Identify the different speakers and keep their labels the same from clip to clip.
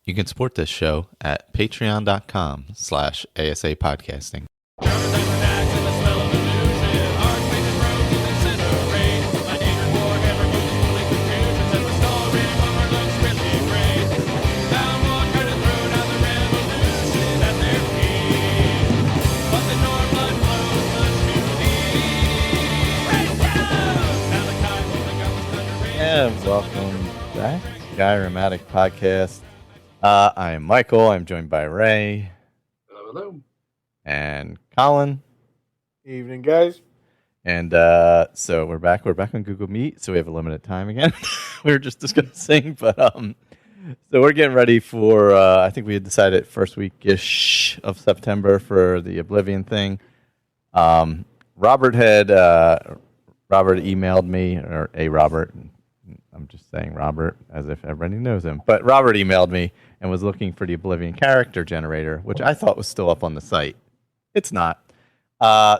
Speaker 1: You can support this show at patreon.com/ASAPodcasting. And welcome back to Skyrim Addict podcast. I am Michael. I'm joined by Ray.
Speaker 2: Hello.
Speaker 1: And Colin.
Speaker 3: Evening, guys.
Speaker 1: And so we're back. We're back on Google Meet, so we have a limited time again. We were just discussing, but so we're getting ready for. I think we had decided first week-ish of September for the Oblivion thing. Robert emailed me, or a Robert. I'm just saying Robert as if everybody knows him. But Robert emailed me and was looking for the Oblivion character generator, which I thought was still up on the site. It's not.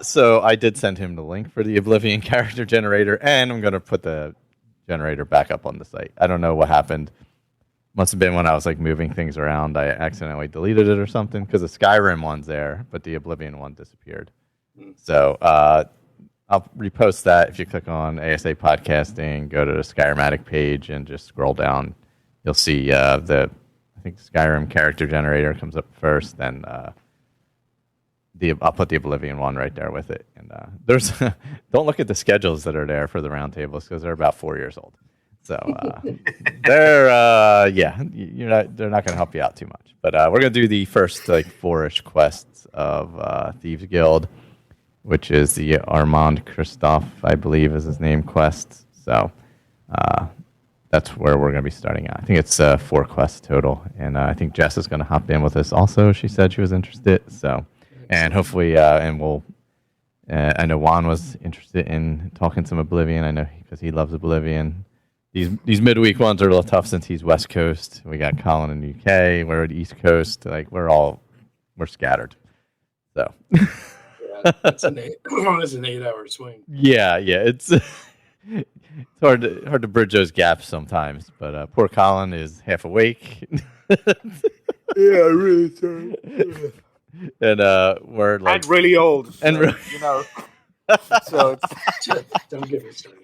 Speaker 1: So I did send him the link for the Oblivion character generator, and I'm going to put the generator back up on the site. I don't know what happened. Must have been when I was like moving things around. I accidentally deleted it or something because the Skyrim one's there, but the Oblivion one disappeared. So I'll repost that. If you click on ASAPodcasting, go to the Skyrim Addict page and just scroll down. You'll see I think Skyrim character generator comes up first, then I'll put the Oblivion one right there with it. And there's don't look at the schedules that are there for the roundtables because they're about 4 years old. So they're they're not going to help you out too much. But we're going to do the first like 4-ish quests of Thieves Guild, which is the Armand Christophe, I believe, is his name, quest. So that's where we're going to be starting at. I think it's 4 quests total, and I think Jess is going to hop in with us also. She said she was interested, so and hopefully, and we'll. I know Juan was interested in talking some Oblivion. I know because he loves Oblivion. These midweek ones are a little tough since he's West Coast. We got Colin in the UK. We're at the East Coast. Like we're scattered. So.
Speaker 2: It's an 8-hour swing.
Speaker 1: Yeah, it's hard to bridge those gaps sometimes. But poor Colin is half awake.
Speaker 3: Yeah, really sorry.
Speaker 1: And we're like
Speaker 3: and really old, so,
Speaker 1: and
Speaker 3: you know. So
Speaker 2: Don't get me started.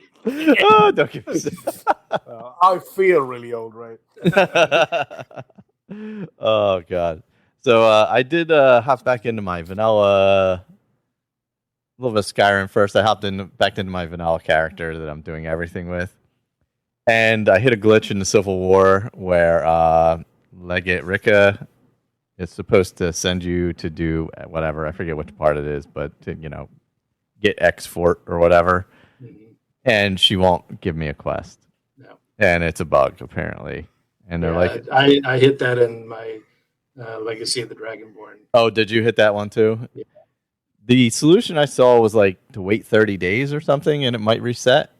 Speaker 1: Oh, don't give me.
Speaker 3: I feel really old, right?
Speaker 1: Oh God. So I did hop back into my vanilla. A little bit of Skyrim first. I hopped back into my vanilla character that I'm doing everything with. And I hit a glitch in the Civil War where Legate Rika is supposed to send you to do whatever. I forget which part it is, but to, get X fort or whatever. Mm-hmm. And she won't give me a quest.
Speaker 2: No. And
Speaker 1: it's a bug, apparently. And they're like...
Speaker 2: I hit that in my Legacy of the Dragonborn.
Speaker 1: Oh, did you hit that one too?
Speaker 2: Yeah.
Speaker 1: The solution I saw was like to wait 30 days or something, and it might reset.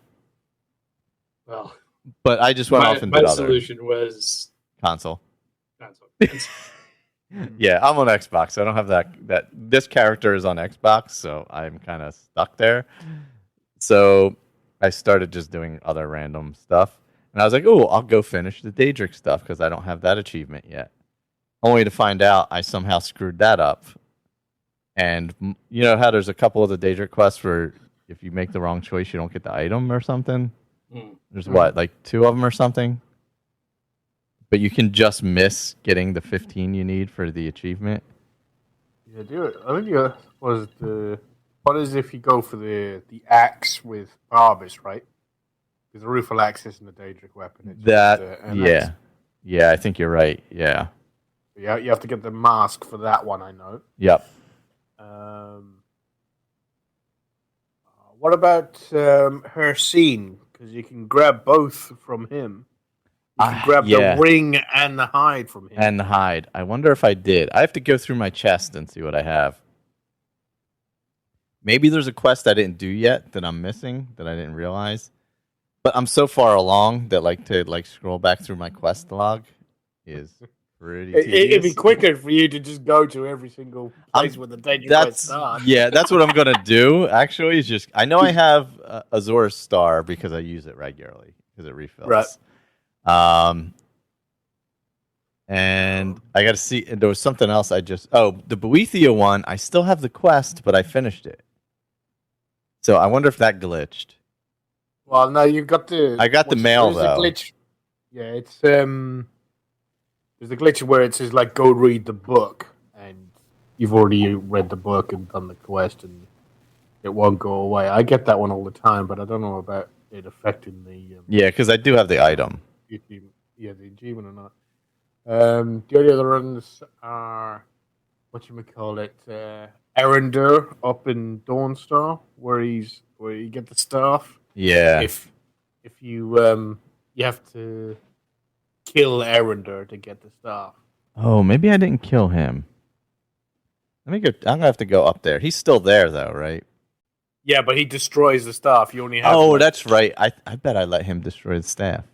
Speaker 2: Well,
Speaker 1: but I just went off and did other.
Speaker 2: My solution was
Speaker 1: console.
Speaker 2: Yeah,
Speaker 1: I'm on Xbox. So I don't have that. This character is on Xbox, so I'm kind of stuck there. So I started just doing other random stuff, and I was like, "Oh, I'll go finish the Daedric stuff because I don't have that achievement yet." Only to find out I somehow screwed that up. And you know how there's a couple of the Daedric quests where if you make the wrong choice, you don't get the item or something? There's like 2 of them or something? But you can just miss getting the 15 you need for the achievement.
Speaker 3: Yeah, do it. I think what is if you go for the axe with Barbus, right? Because the Rueful axe isn't a Daedric weapon. It's
Speaker 1: yeah. Yeah, I think you're right. Yeah.
Speaker 3: Yeah, you have to get the mask for that one, I know.
Speaker 1: Yep.
Speaker 3: What about her scene? Because you can grab both from him. You can grab the ring and the hide from him.
Speaker 1: And the hide. I wonder if I did. I have to go through my chest and see what I have. Maybe there's a quest I didn't do yet that I'm missing that I didn't realize. But I'm so far along that to scroll back through my quest log is pretty tedious.
Speaker 3: It'd be quicker for you to just go to every single place with the Daedric quest are.
Speaker 1: Yeah, that's what I'm going to do, actually. Is just I know I have Azor's Star because I use it regularly because it refills.
Speaker 3: Right.
Speaker 1: And And I got to see. And there was something else. The Boethia one. I still have the quest, but I finished it. So I wonder if that glitched.
Speaker 3: Well, no, you've got the.
Speaker 1: I got the mail though.
Speaker 3: A glitch. Yeah, it's there's a glitch where it says like go read the book, and you've already read the book and done the quest, and it won't go away. I get that one all the time, but I don't know about it affecting the.
Speaker 1: Yeah, because I do have the item.
Speaker 3: The achievement or not. The only other ones are whatchamacallit, Arender up in Dawnstar, where you get the staff.
Speaker 1: Yeah.
Speaker 3: If you you have to kill Arender to get the staff.
Speaker 1: Oh, maybe I didn't kill him. Let me go. I'm gonna have to go up there. He's still there though, right?
Speaker 3: Yeah, but he destroys the staff. You only have.
Speaker 1: Oh, that's right. I bet I let him destroy the staff.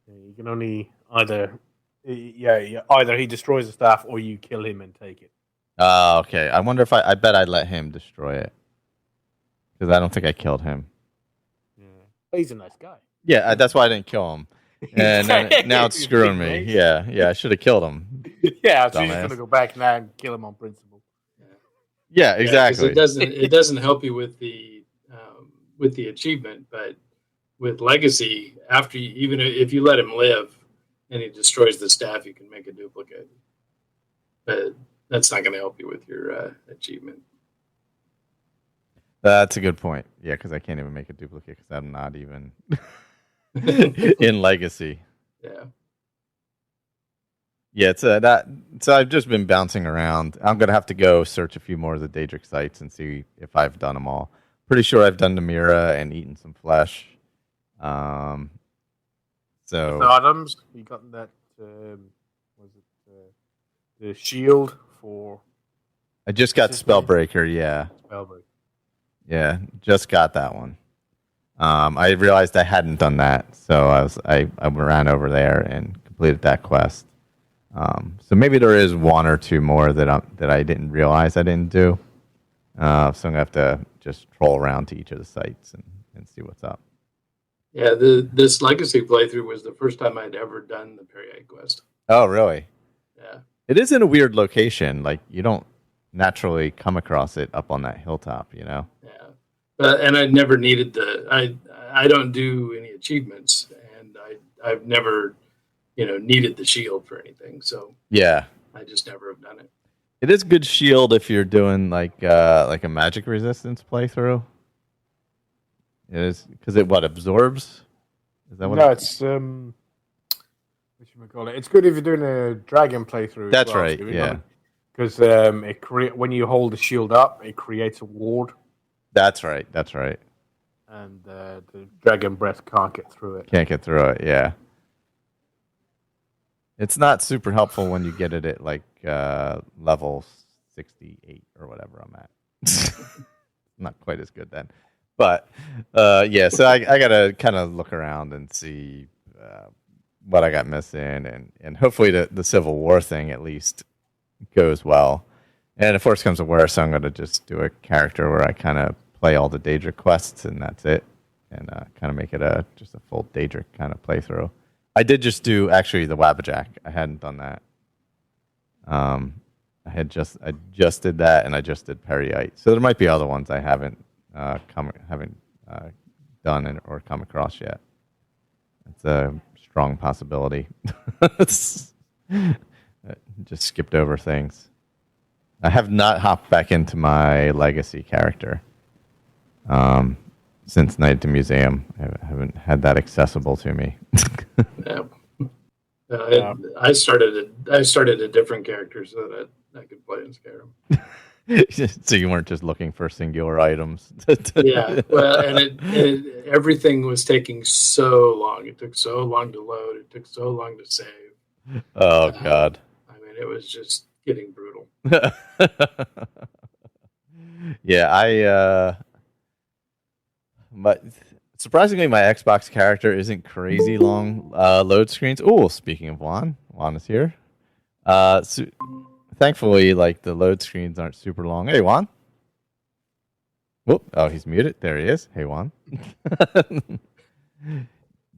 Speaker 3: You can only either he destroys the staff or you kill him and take it.
Speaker 1: Oh, okay. I wonder if I bet I let him destroy it because I don't think I killed him.
Speaker 3: Yeah, he's a nice guy.
Speaker 1: Yeah, that's why I didn't kill him. And now it's screwing me. Yeah, I should have killed him.
Speaker 3: Yeah, so you're gonna go back now and kill him on principle.
Speaker 1: Yeah, exactly.
Speaker 2: It doesn't help you with the achievement, but with legacy, even if you let him live and he destroys the staff, you can make a duplicate. But that's not going to help you with your achievement.
Speaker 1: That's a good point. Yeah, because I can't even make a duplicate because I'm not even in legacy.
Speaker 2: Yeah.
Speaker 1: Yeah, it's that. So I've just been bouncing around. I'm gonna have to go search a few more of the Daedric sites and see if I've done them all. Pretty sure I've done Namira and eaten some flesh. So
Speaker 3: Adams, you got that? Was it the shield for?
Speaker 1: I just got Spellbreaker. Yeah.
Speaker 3: Spellbreaker.
Speaker 1: Yeah, just got that one. I realized I hadn't done that, so I ran over there and completed that quest. So maybe there is one or two more that I didn't realize I didn't do. So I'm gonna have to just troll around to each of the sites and see what's up.
Speaker 2: Yeah, this legacy playthrough was the first time I'd ever done the Period quest.
Speaker 1: Oh, really?
Speaker 2: Yeah.
Speaker 1: It is in a weird location. Like you don't naturally come across it up on that hilltop, you know?
Speaker 2: Yeah. And I never needed I don't do any achievements, and I've never, needed the shield for anything. So
Speaker 1: yeah,
Speaker 2: I just never have done it.
Speaker 1: It is good shield if you're doing like a magic resistance playthrough. It is because it absorbs. Is that what?
Speaker 3: No, it's what should we call it? It's good if you're doing a dragon playthrough.
Speaker 1: That's right. Yeah.
Speaker 3: Because when you hold the shield up, it creates a ward.
Speaker 1: That's right. That's right.
Speaker 3: And the dragon breath can't get through it.
Speaker 1: Can't get through it. Yeah. It's not super helpful when you get it at like level 68 or whatever I'm at. Not quite as good then. But yeah, so I got to kind of look around and see what I got missing, and hopefully the Civil War thing at least goes well. And if worse comes to worse, I'm going to just do a character where I kind of play all the Daedric quests, and that's it, and kind of make it just a full Daedric kind of playthrough. I did just do actually the Wabbajack. I hadn't done that. I just did that, and I just did Periite. So there might be other ones I haven't done or come across yet. It's a strong possibility. Just skipped over things. I have not hopped back into my legacy character since Night at the Museum. I haven't had that accessible to me.
Speaker 2: Yeah. I started a different character so that I could play in Skyrim.
Speaker 1: So you weren't just looking for singular items.
Speaker 2: Yeah, well, and everything was taking so long. It took so long to load. It took so long to save.
Speaker 1: Oh God!
Speaker 2: I mean, it was just getting brutal.
Speaker 1: Yeah, but surprisingly, my Xbox character isn't crazy long load screens. Oh, speaking of Juan is here. So, thankfully, like the load screens aren't super long. Hey, Juan. Whoop! Oh, he's muted. There he is. Hey, Juan.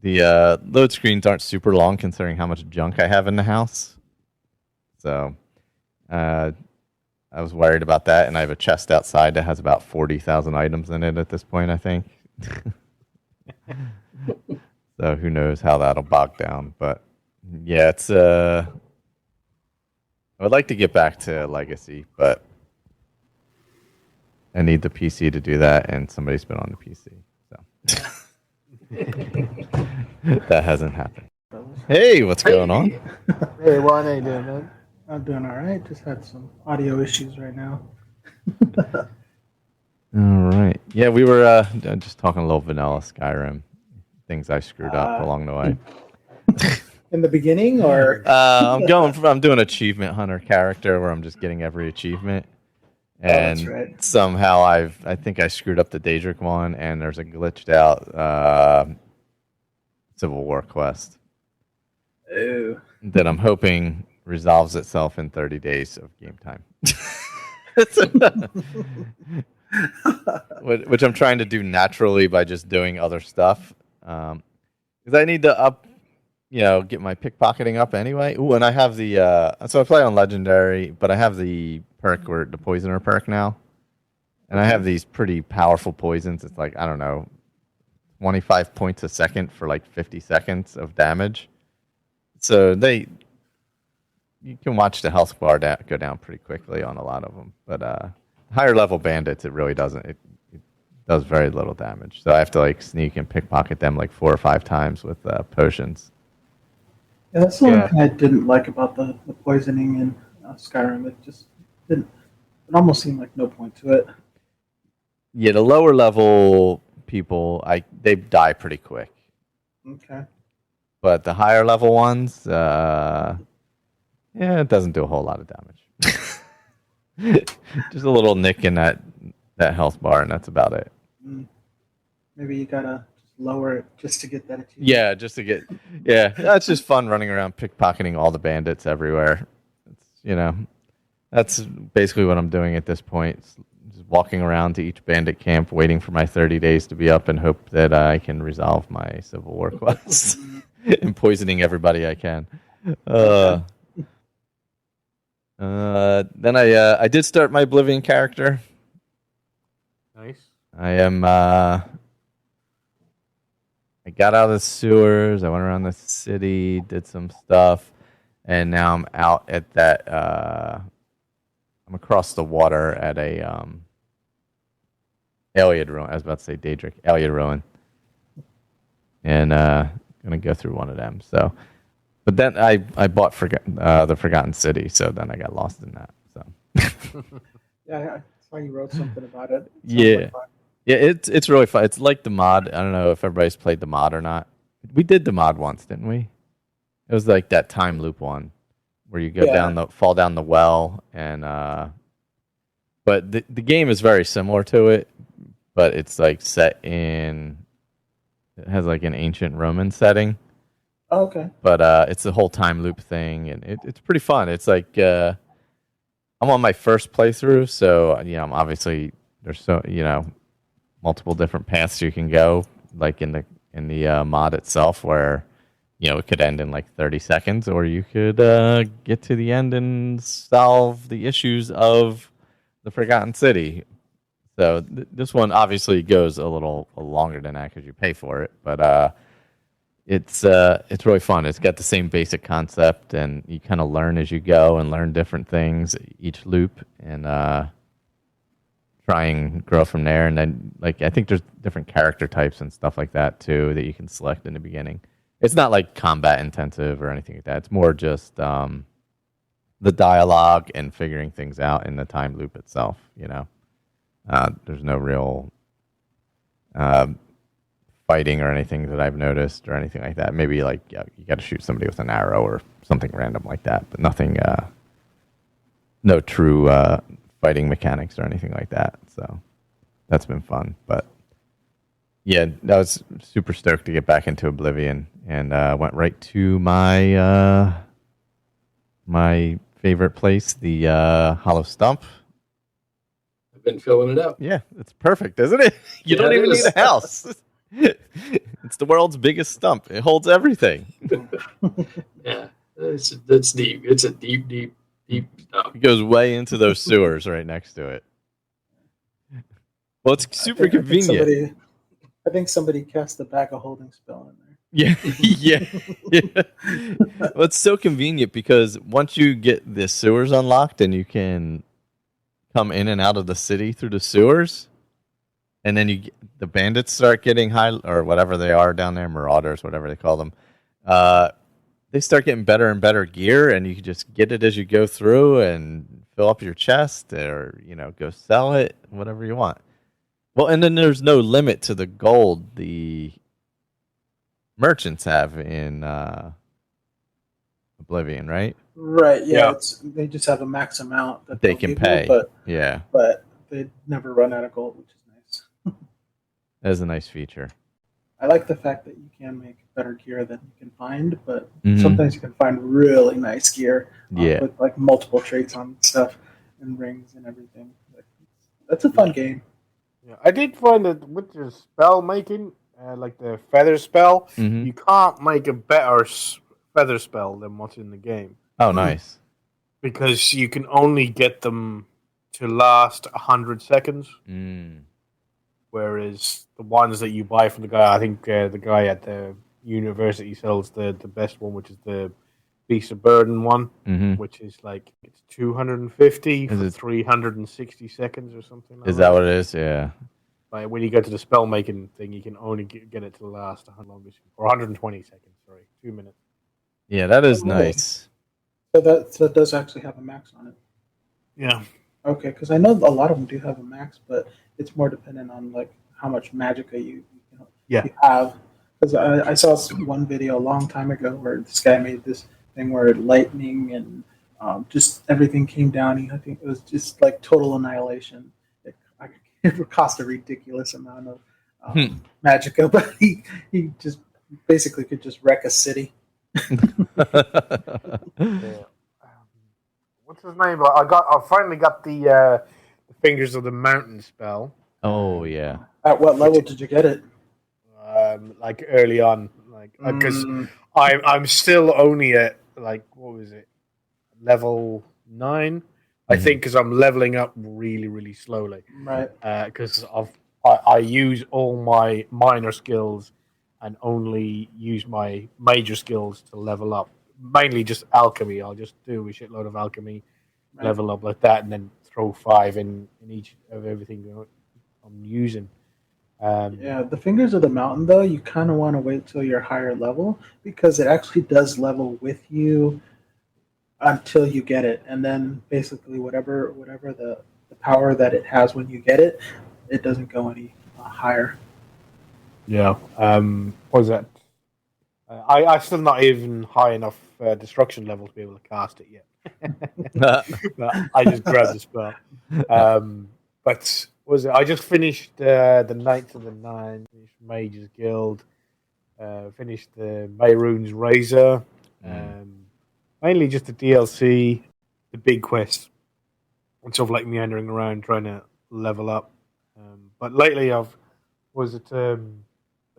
Speaker 1: The load screens aren't super long considering how much junk I have in the house. So I was worried about that, and I have a chest outside that has about 40,000 items in it at this point, I think. So who knows how that'll bog down. But yeah, it's I would like to get back to Legacy, but I need the PC to do that, and somebody's been on the PC. So that hasn't happened. Hey, what's going on?
Speaker 3: Hey, Juan, how you doing, man?
Speaker 4: I'm doing all right. Just had some audio issues right now.
Speaker 1: All right. Yeah, we were just talking a little vanilla Skyrim. Things I screwed up along the way.
Speaker 4: In the beginning, or
Speaker 1: I'm doing achievement hunter character where I'm just getting every achievement. And
Speaker 4: that's right.
Speaker 1: somehow I think I screwed up the Daedric one, and there's a glitched out Civil War quest
Speaker 4: Ooh.
Speaker 1: that I'm hoping resolves itself in 30 days of game time. Which I'm trying to do naturally by just doing other stuff. Because I need to get my pickpocketing up anyway. Ooh, and I have the so I play on Legendary, but I have the perk where the Poisoner perk now. And I have these pretty powerful poisons. It's like, I don't know, 25 points a second for like 50 seconds of damage. So you can watch the health bar go down pretty quickly on a lot of them. But higher level bandits, it really doesn't. It does very little damage. So I have to like sneak and pickpocket them like 4 or 5 times with potions.
Speaker 4: Yeah, that's the one thing I didn't like about the poisoning in Skyrim. It just didn't. It almost seemed like no point to it.
Speaker 1: Yeah, the lower level people, they die pretty quick.
Speaker 4: Okay.
Speaker 1: But the higher level ones, it doesn't do a whole lot of damage. Just a little nick in that health bar, and that's about it.
Speaker 4: Maybe you gotta just lower it just to get that achievement.
Speaker 1: Yeah, just to get. Yeah, that's just fun running around pickpocketing all the bandits everywhere. That's basically what I'm doing at this point. Just walking around to each bandit camp, waiting for my 30 days to be up, and hope that I can resolve my Civil War quest and poisoning everybody I can. Then I did start my Oblivion character.
Speaker 3: Nice.
Speaker 1: I got out of the sewers. I went around the city, did some stuff, and now I'm out at that. I'm across the water at a Allied ruin. I was about to say Daedric Allied ruin, and gonna go through one of them. So, but then I bought the Forgotten City, so then I got lost in that. So
Speaker 4: Yeah, I saw you wrote something about it.
Speaker 1: Yeah. Yeah, it's really fun. It's like the mod. I don't know if everybody's played the mod or not. We did the mod once, didn't we? It was like that time loop one where you go fall down the well, and but the game is very similar to it, but it's like set in. It has like an ancient Roman setting.
Speaker 4: Oh, okay.
Speaker 1: But it's the whole time loop thing, and it's pretty fun. It's like I'm on my first playthrough, so I'm obviously there's multiple different paths you can go, like in the mod itself, where it could end in like 30 seconds, or you could get to the end and solve the issues of the Forgotten City. So this one obviously goes a little longer than that because you pay for it, but it's really fun. It's got the same basic concept, and you kind of learn as you go and learn different things each loop, and try and grow from there. And then, like, I think there's different character types and stuff like that too that you can select in the beginning. It's not like combat intensive or anything like that. It's more just the dialogue and figuring things out in the time loop itself. There's no real fighting or anything that I've noticed or anything like that. Maybe like you got to shoot somebody with an arrow or something random like that, but nothing. No true fighting mechanics or anything like that. So that's been fun. But yeah, I was super stoked to get back into Oblivion, and went right to my my favorite place, the Hollow Stump.
Speaker 2: I've been filling it up.
Speaker 1: Yeah, it's perfect, isn't it? You don't even need a house. It's the world's biggest stump. It holds everything.
Speaker 2: Yeah, that's deep. It's a deep deep stuff.
Speaker 1: It goes way into those sewers right next to it. Well, it's super convenient.
Speaker 4: I think somebody cast a bag of holding spell in there.
Speaker 1: Yeah, yeah. Well, it's so convenient because once you get the sewers unlocked and you can come in and out of the city through the sewers, and then the bandits start getting high, or whatever they are down there, marauders, whatever they call them. They start getting better and better gear, and you can just get it as you go through and fill up your chest, or go sell it, whatever you want. Well, and then there's no limit to the gold the merchants have in Oblivion, right?
Speaker 4: Right. Yeah. They just have a max amount that
Speaker 1: they can pay.
Speaker 4: But they never run out of gold, which is nice.
Speaker 1: That is a nice feature.
Speaker 4: I like the fact that you can make better gear than you can find, but sometimes you can find really nice gear with like multiple traits on stuff and rings and everything. That's a fun game.
Speaker 3: Yeah, I did find that with your spell making, like the feather spell, you can't make a better feather spell than what's in the game.
Speaker 1: Oh, nice.
Speaker 3: Because you can only get them to last 100 seconds. Whereas the ones that you buy from the guy, I think the guy at the university sells the best one, which is the Beast of Burden one, which is like it's 250 for 360 seconds or something like that.
Speaker 1: Is that what it is? Yeah.
Speaker 3: Like when you go to the spell making thing, you can only get it to last 120 seconds. Sorry, 2 minutes.
Speaker 1: Yeah, that is nice.
Speaker 4: So that does actually have a max on it.
Speaker 3: Yeah.
Speaker 4: Okay, because I know a lot of them do have a max, but it's more dependent on like how much magicka you have. Because I saw one video a long time ago where this guy made this thing where lightning and just everything came down. I think it was just like total annihilation. It cost a ridiculous amount of magicka, but he just basically could just wreck a city.
Speaker 3: What's his name? I finally got the Fingers of the Mountain spell.
Speaker 1: Oh yeah.
Speaker 4: At what level did you get it?
Speaker 3: Like early on, because I'm still only at like what was it, level 9, I think, because I'm leveling up really, really slowly.
Speaker 4: Right.
Speaker 3: Because I use all my minor skills and only use my major skills to level up. Mainly just alchemy. I'll just do a shitload of alchemy, level up like that, and then throw 5 in each of everything I'm using.
Speaker 4: The Fingers of the Mountain, though, you kind of want to wait till you're higher level because it actually does level with you until you get it, and then basically whatever the power that it has when you get it, it doesn't go any higher.
Speaker 3: Yeah. What was that? I'm still not even high enough destruction level to be able to cast it yet. I just grabbed the spell. But was it? I just finished the Knights of the Nine, finished Mage's Guild, finished the Mehrunes Razor, mainly just the DLC, the big quest, and sort of like meandering around trying to level up. But lately I've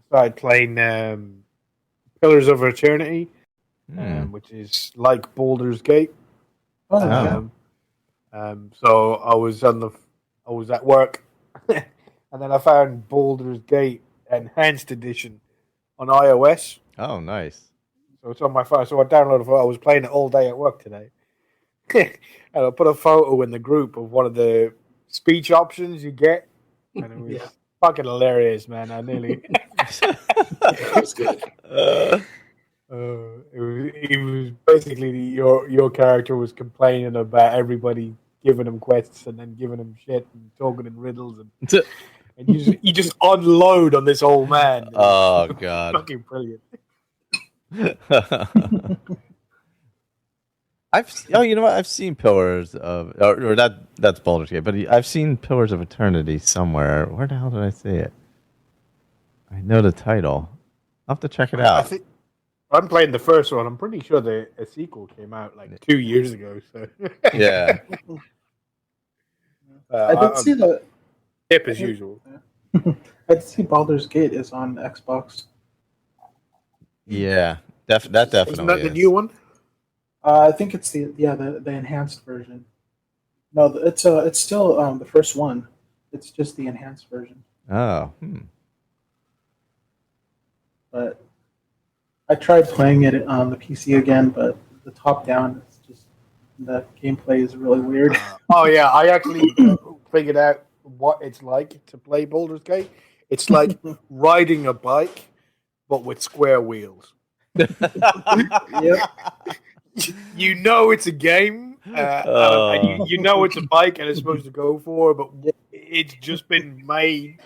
Speaker 3: started playing Pillars of Eternity, which is like Baldur's Gate. So I was at work, and then I found Baldur's Gate Enhanced Edition on iOS.
Speaker 1: Oh, nice!
Speaker 3: So it's on my phone. So I downloaded it. I was playing it all day at work today, and I put a photo in the group of one of the speech options you get, and it was fucking hilarious, man. I nearly.
Speaker 2: That was good.
Speaker 3: It was basically your character was complaining about everybody giving him quests and then giving him shit and talking in riddles and you just unload on this old man.
Speaker 1: Oh god,
Speaker 3: fucking brilliant.
Speaker 1: You know what? I've seen Pillars of or that's Baldur's Gate, but I've seen Pillars of Eternity somewhere. Where the hell did I see it? I know the title. I'll have to check it out.
Speaker 3: I'm playing the first one. I'm pretty sure a sequel came out like 2 years ago. So
Speaker 1: yeah.
Speaker 4: I did see the
Speaker 3: tip as usual.
Speaker 4: I did see Baldur's Gate is on Xbox.
Speaker 1: Yeah, that definitely
Speaker 3: Isn't that
Speaker 1: is.
Speaker 3: the new one?
Speaker 4: I think it's the enhanced version. No, it's still the first one. It's just the enhanced version.
Speaker 1: Oh.
Speaker 4: But I tried playing it on the PC again, but the top down is just the gameplay is really weird.
Speaker 3: Oh yeah, I actually figured out what it's like to play Baldur's Gate. It's like riding a bike, but with square wheels.
Speaker 4: Yep.
Speaker 3: You know it's a game, and you know it's a bike and it's supposed to go for, but it's just been made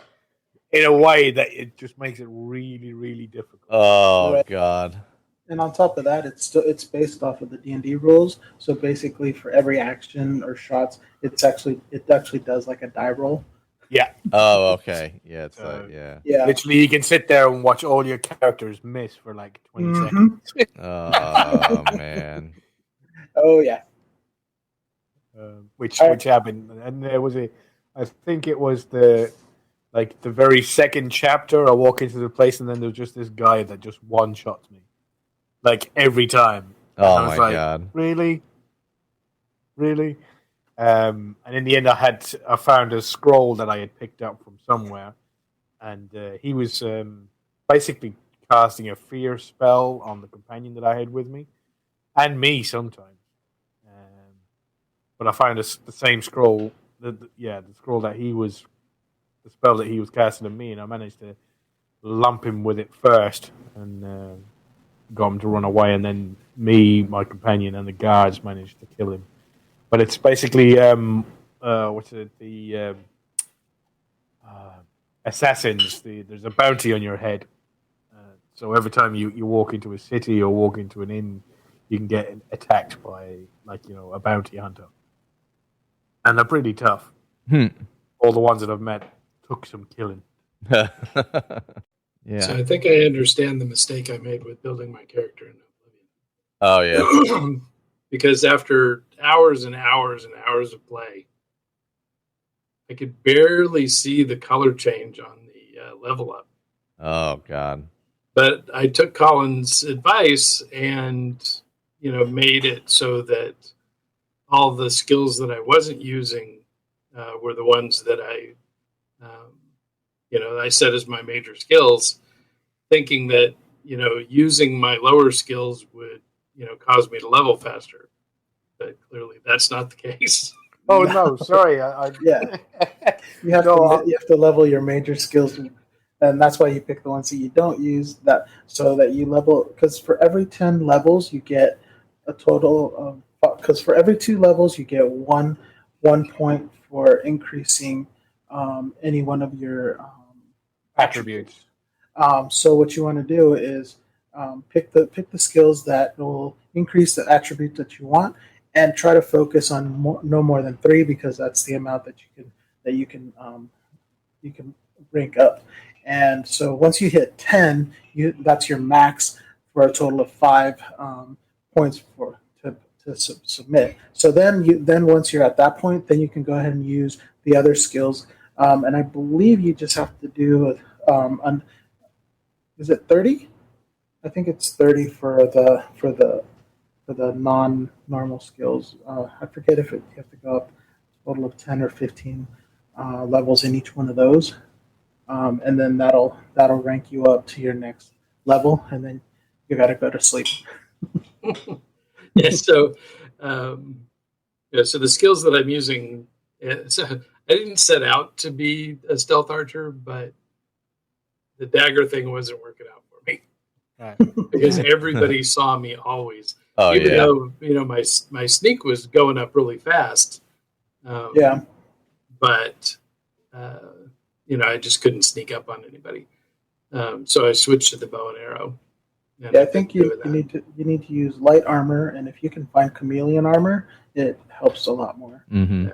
Speaker 3: in a way that it just makes it really, really difficult.
Speaker 1: Oh,
Speaker 4: Right.
Speaker 1: God.
Speaker 4: And on top of that, it's based off of the D&D rules. So basically, for every action or shots, it actually does like a die roll.
Speaker 3: Yeah.
Speaker 1: Oh, okay. Yeah, it's
Speaker 4: Yeah.
Speaker 3: Literally, you can sit there and watch all your characters miss for like 20 seconds.
Speaker 1: Oh, man.
Speaker 4: Oh yeah.
Speaker 3: Which happened, and there was I think it was the very second chapter. I walk into the place, and then there's just this guy that just one shots me, like every time.
Speaker 1: Oh my God!
Speaker 3: Really? And in the end, I found a scroll that I had picked up from somewhere, and he was basically casting a fear spell on the companion that I had with me, and me sometimes. But I found the same scroll, the scroll that the spell that he was casting on me, and I managed to lump him with it first, and got him to run away, and then me, my companion, and the guards managed to kill him. But it's basically assassins. There's a bounty on your head, so every time you walk into a city or walk into an inn, you can get attacked by a bounty hunter. And they're pretty tough. All the ones that I've met took some killing.
Speaker 1: Yeah.
Speaker 2: So I think I understand the mistake I made with building my character in Oblivion.
Speaker 1: Oh, yeah.
Speaker 2: Because after hours and hours and hours of play, I could barely see the color change on the level up.
Speaker 1: Oh, God.
Speaker 2: But I took Colin's advice and, made it so that all the skills that I wasn't using were the ones that I set as my major skills, thinking that, using my lower skills would, cause me to level faster. But clearly that's not the case.
Speaker 3: Oh, no, sorry.
Speaker 4: Yeah. You have to level your major skills, and that's why you pick the ones that you don't use, that so that you level, because for every 10 levels you get a total of, because for every 2 levels you get one point for increasing any one of your
Speaker 3: attributes.
Speaker 4: So what you want to do is pick the skills that will increase the attribute that you want, and try to focus on no more than 3, because that's the amount that you can rank up. And so once you hit 10, that's your max for a total of 5 points to submit. So then once you're at that point, then you can go ahead and use the other skills. And I believe you just have to do is it 30? I think it's 30 for the non-normal skills. I forget if you have to go up a total of 10 or 15 levels in each one of those, and then that'll rank you up to your next level, and then you got to go to sleep.
Speaker 2: Yeah. So, so the skills that I'm using. So I didn't set out to be a stealth archer, but the dagger thing wasn't working out for me.
Speaker 3: Right.
Speaker 2: Because everybody saw me always.
Speaker 1: Oh,
Speaker 2: even though my sneak was going up really fast. But I just couldn't sneak up on anybody. So I switched to the bow and arrow. And
Speaker 4: I think you need to use light armor, and if you can find chameleon armor, it helps a lot more.
Speaker 1: Mm-hmm.
Speaker 2: Yeah.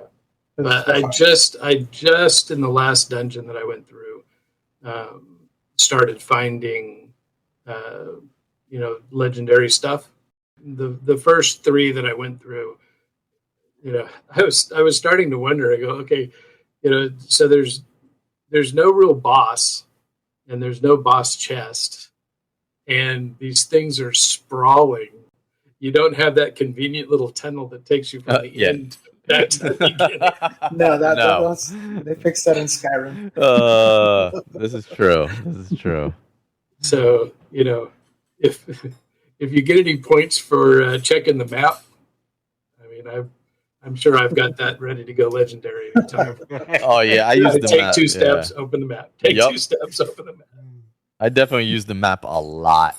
Speaker 2: But I just in the last dungeon that I went through, started finding legendary stuff. The first 3 that I went through, I was starting to wonder. I go, okay, so there's no real boss, and there's no boss chest, and these things are sprawling, you don't have that convenient little tunnel that takes you from the end back to the beginning.
Speaker 4: No, they fixed that in Skyrim.
Speaker 1: This is true. This is true.
Speaker 2: So, if you get any points for checking the map, I mean, I'm sure I've got that ready to go legendary anytime.
Speaker 1: Oh yeah, I use the
Speaker 2: take
Speaker 1: map.
Speaker 2: 2 steps, open the map. Take 2 steps, open the map.
Speaker 1: I definitely use the map a lot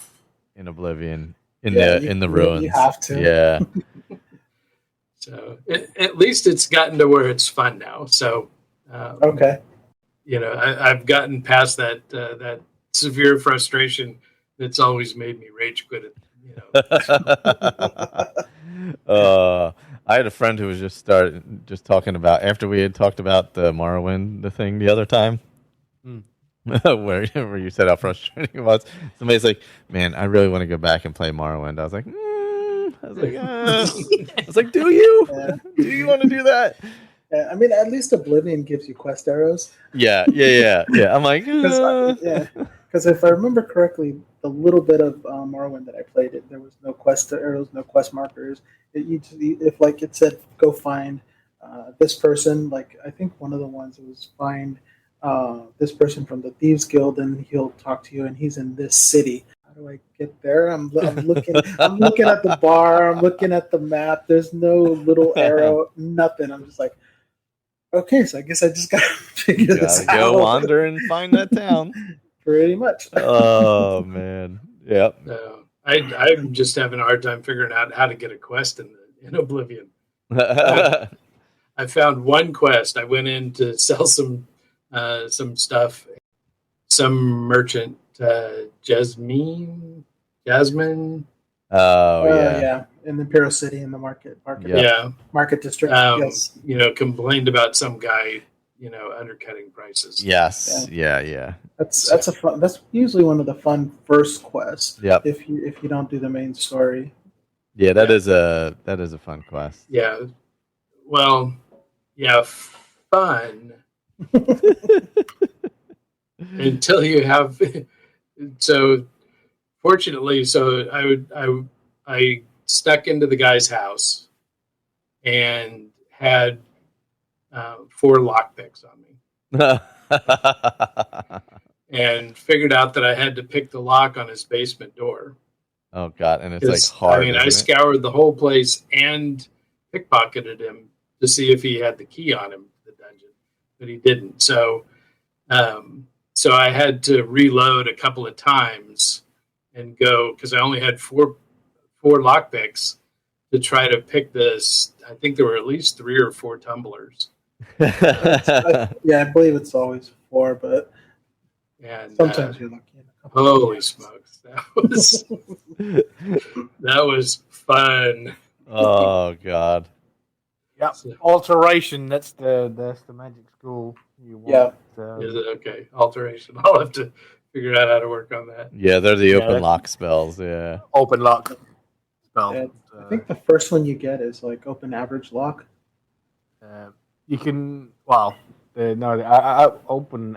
Speaker 1: in Oblivion. In the ruins.
Speaker 4: You have to.
Speaker 1: Yeah.
Speaker 2: So at least it's gotten to where it's fun now. So
Speaker 4: okay.
Speaker 2: I've gotten past that severe frustration that's always made me rage quit it.
Speaker 1: I had a friend who was just talking about after we had talked about the Morrowind thing the other time. where you said how frustrating it was. Somebody's like, "Man, I really want to go back and play Morrowind." I was like, I was like, "Do you?
Speaker 4: Yeah.
Speaker 1: Do you want to do that?"
Speaker 4: Yeah, I mean, at least Oblivion gives you quest arrows.
Speaker 1: Yeah. I'm like,
Speaker 4: because if I remember correctly, the little bit of Morrowind that I played, there was no quest arrows, no quest markers. If like it said, go find this person. Like I think one of the ones was find this person from the Thieves Guild, and he'll talk to you, and he's in this city. How do I get there? I'm looking at the bar. I'm looking at the map. There's no little arrow, nothing. I'm just like, okay, so I guess I just gotta figure this out.
Speaker 1: Go wander and find that town.
Speaker 4: Pretty much.
Speaker 1: Oh man, yep.
Speaker 2: I'm just having a hard time figuring out how to get a quest in Oblivion. I found one quest. I went in to sell some stuff. Some merchant, Jasmine.
Speaker 1: Oh
Speaker 4: yeah, in the Imperial City, in the market district. Yes.
Speaker 2: Complained about some guy, undercutting prices.
Speaker 1: Yes. Yeah.
Speaker 4: That's usually one of the fun first quests.
Speaker 1: Yep.
Speaker 4: If you don't do the main story.
Speaker 1: Yeah, that is a fun quest.
Speaker 2: Yeah. Well, yeah, fun. Until you have. So, fortunately, I stuck into the guy's house and had 4 lockpicks on me. And figured out that I had to pick the lock on his basement door.
Speaker 1: Oh God! And it's like hard.
Speaker 2: I mean, I scoured the whole place and pickpocketed him to see if he had the key on him to the dungeon, but he didn't. So I had to reload a couple of times and go, because I only had four lockpicks to try to pick this. I think there were at least 3 or 4 tumblers.
Speaker 4: I believe it's always 4, but sometimes you're lucky.
Speaker 2: Holy smokes, that was fun.
Speaker 1: Oh God.
Speaker 3: Yeah, alteration. That's the magic school you want.
Speaker 4: Yeah.
Speaker 2: Is it okay? Alteration. I'll have to figure out how to work on that.
Speaker 1: Yeah, they're the open lock spells. Yeah.
Speaker 3: Open lock spell.
Speaker 4: Yeah, I think the first one you get is like open average lock.
Speaker 3: You can open